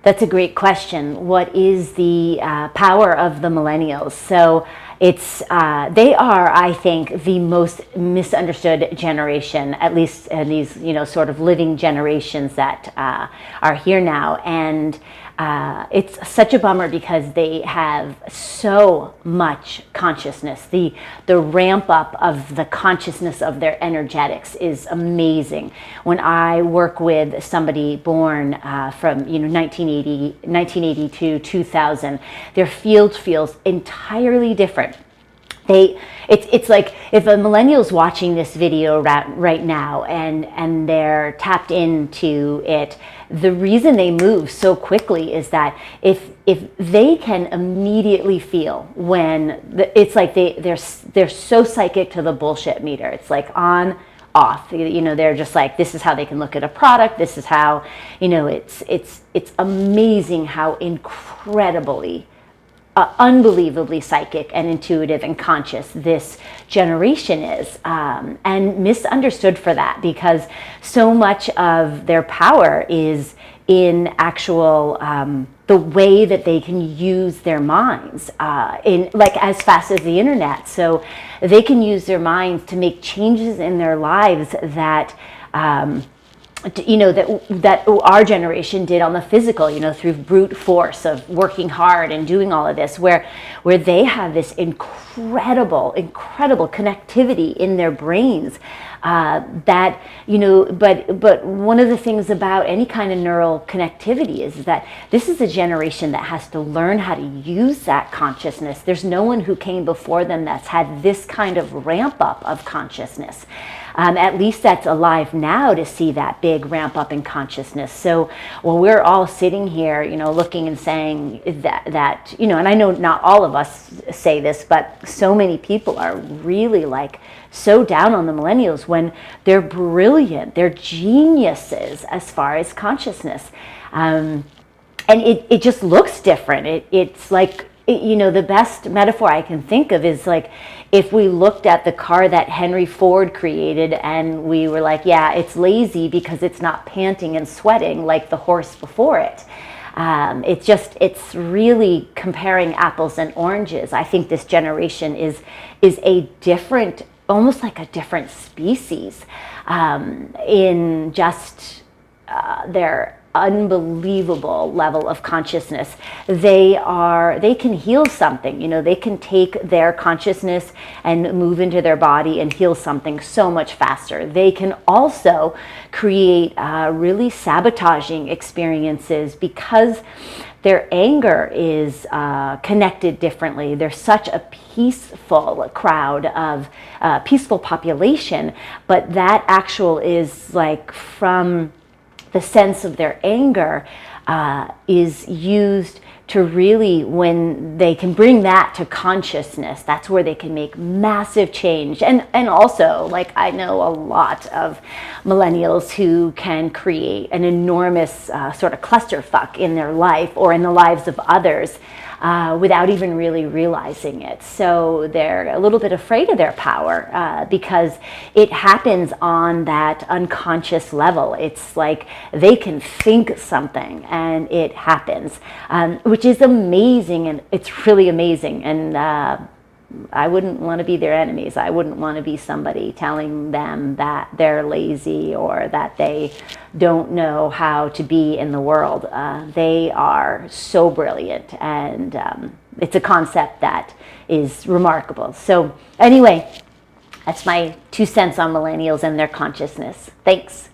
That's a great question. What is the power of the millennials? So they are, I think, the most misunderstood generation, at least in these, sort of living generations that are here now. And it's such a bummer because they have so much consciousness. The ramp up of the consciousness of their energetics is amazing. When I work with somebody born from 1982, 2000, their field feels entirely different. It's like if a millennial's watching this video right now and they're tapped into it, the reason they move so quickly is that if they can immediately feel when it's like they're so psychic to the bullshit meter. It's like on, off. They're just like, this is how they can look at a product. This is how, it's amazing how incredibly unbelievably psychic and intuitive and conscious this generation is, and misunderstood for that, because so much of their power is in actual the way that they can use their minds in like as fast as the internet. So they can use their minds to make changes in their lives that that our generation did on the physical, through brute force of working hard and doing all of this, where they have this incredible connectivity in their brains, that, but one of the things about any kind of neural connectivity is that this is a generation that has to learn how to use that consciousness. There's no one who came before them that's had this kind of ramp up of consciousness. At least that's alive now to see that big ramp up in consciousness. So while we're all sitting here, looking and saying that, and I know not all of us say this, but so many people are really like so down on the millennials when they're brilliant, they're geniuses as far as consciousness. And it just looks different. It's like, the best metaphor I can think of is like if we looked at the car that Henry Ford created and we were like, yeah, it's lazy because it's not panting and sweating like the horse before it. It's really comparing apples and oranges. I think this generation is a different, almost like a different species, in just their unbelievable level of consciousness. They can heal something, they can take their consciousness and move into their body and heal something so much faster. They can also create really sabotaging experiences because their anger is connected differently. They're such a peaceful crowd of peaceful population, but that actual is like from the sense of their anger is used to really, when they can bring that to consciousness, that's where they can make massive change. And also, like, I know a lot of millennials who can create an enormous sort of clusterfuck in their life or in the lives of others without even really realizing it. So they're a little bit afraid of their power because it happens on that unconscious level. It's like they can think something and it happens, which is amazing, and it's really amazing. And I wouldn't want to be their enemies. I wouldn't want to be somebody telling them that they're lazy or that they don't know how to be in the world. They are so brilliant, and it's a concept that is remarkable. So anyway, that's my 2 cents on millennials and their consciousness. Thanks.